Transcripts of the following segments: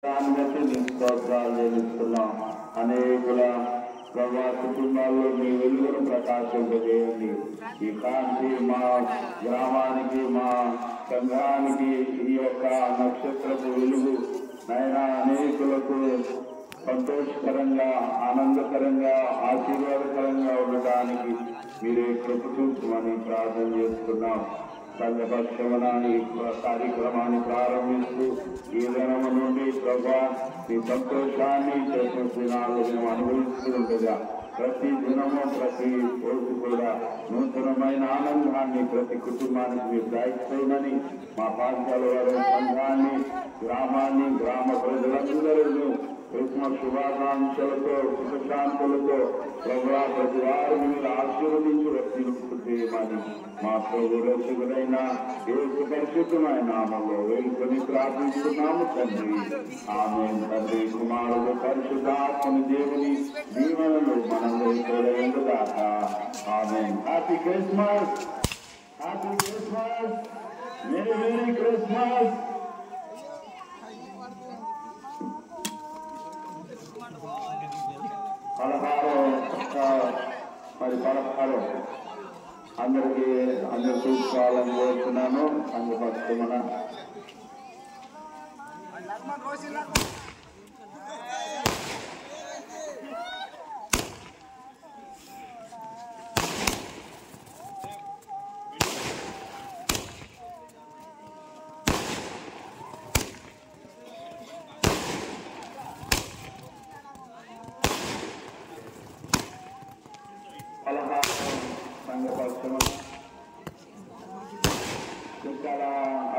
దాన్ని బట్టి మీకు స్తోత్రాలు చెల్లిస్తున్నాం. అనేకుల ప్రభా కుటుంబాల్లో మీ వెలుగును ప్రకాశింపజేయండి. ఈ కాంతి మా గ్రామానికి, మా సంఘానికి ఈ యొక్క నక్షత్రపు వెలుగు నైనా అనేకులకు సంతోషకరంగా, ఆనందకరంగా, ఆశీర్వాదకరంగా ఉండడానికి మీరే కృప చూపమని ప్రార్థన చేస్తున్నాం. సంఘపక్షమున ఈ కార్యక్రమాన్ని ప్రారంభిస్తూ ఈ దినము నుండి ప్రభా ఈ సంతోషాన్ని చేసిన దినాలు మేము అనుభవిస్తుండగా ప్రతి దినము ప్రతి రోజు కూడా నూతనమైన ఆనందాన్ని ప్రతి కుటుంబానికి మీరు దాయిస్తామని మా పాఠశాల వారి సంఘాన్ని, గ్రామాన్ని, గ్రామ ప్రజలందరూ క్రిస్మస్ శుభాకాంక్షలతో, సుఖశాంతులతో ప్రభా ప్రతి వారిని మీరు ఆశీర్వదించి వర్తింపజేయమని మా ప్రభు రక్షకుడైన యేసు పరిశుద్ధమైన నామములో వేడుకొని ప్రార్థిస్తున్నాము తండ్రి. ఆమేన్. తండ్రి, కుమారుడు, పరిశుద్ధాత్మని దేవుని దీవెనలు మనందరి తోడైండుగాక. Amen. Happy Christmas, happy Christmas, merry merry Christmas. పదహారు అందరు చూసుకోవాలని కోరుతున్నాను. సంఘపక్షమున ఇక్కడ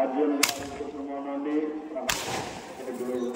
అర్జున్ గారి కుటుంబం నుండి 16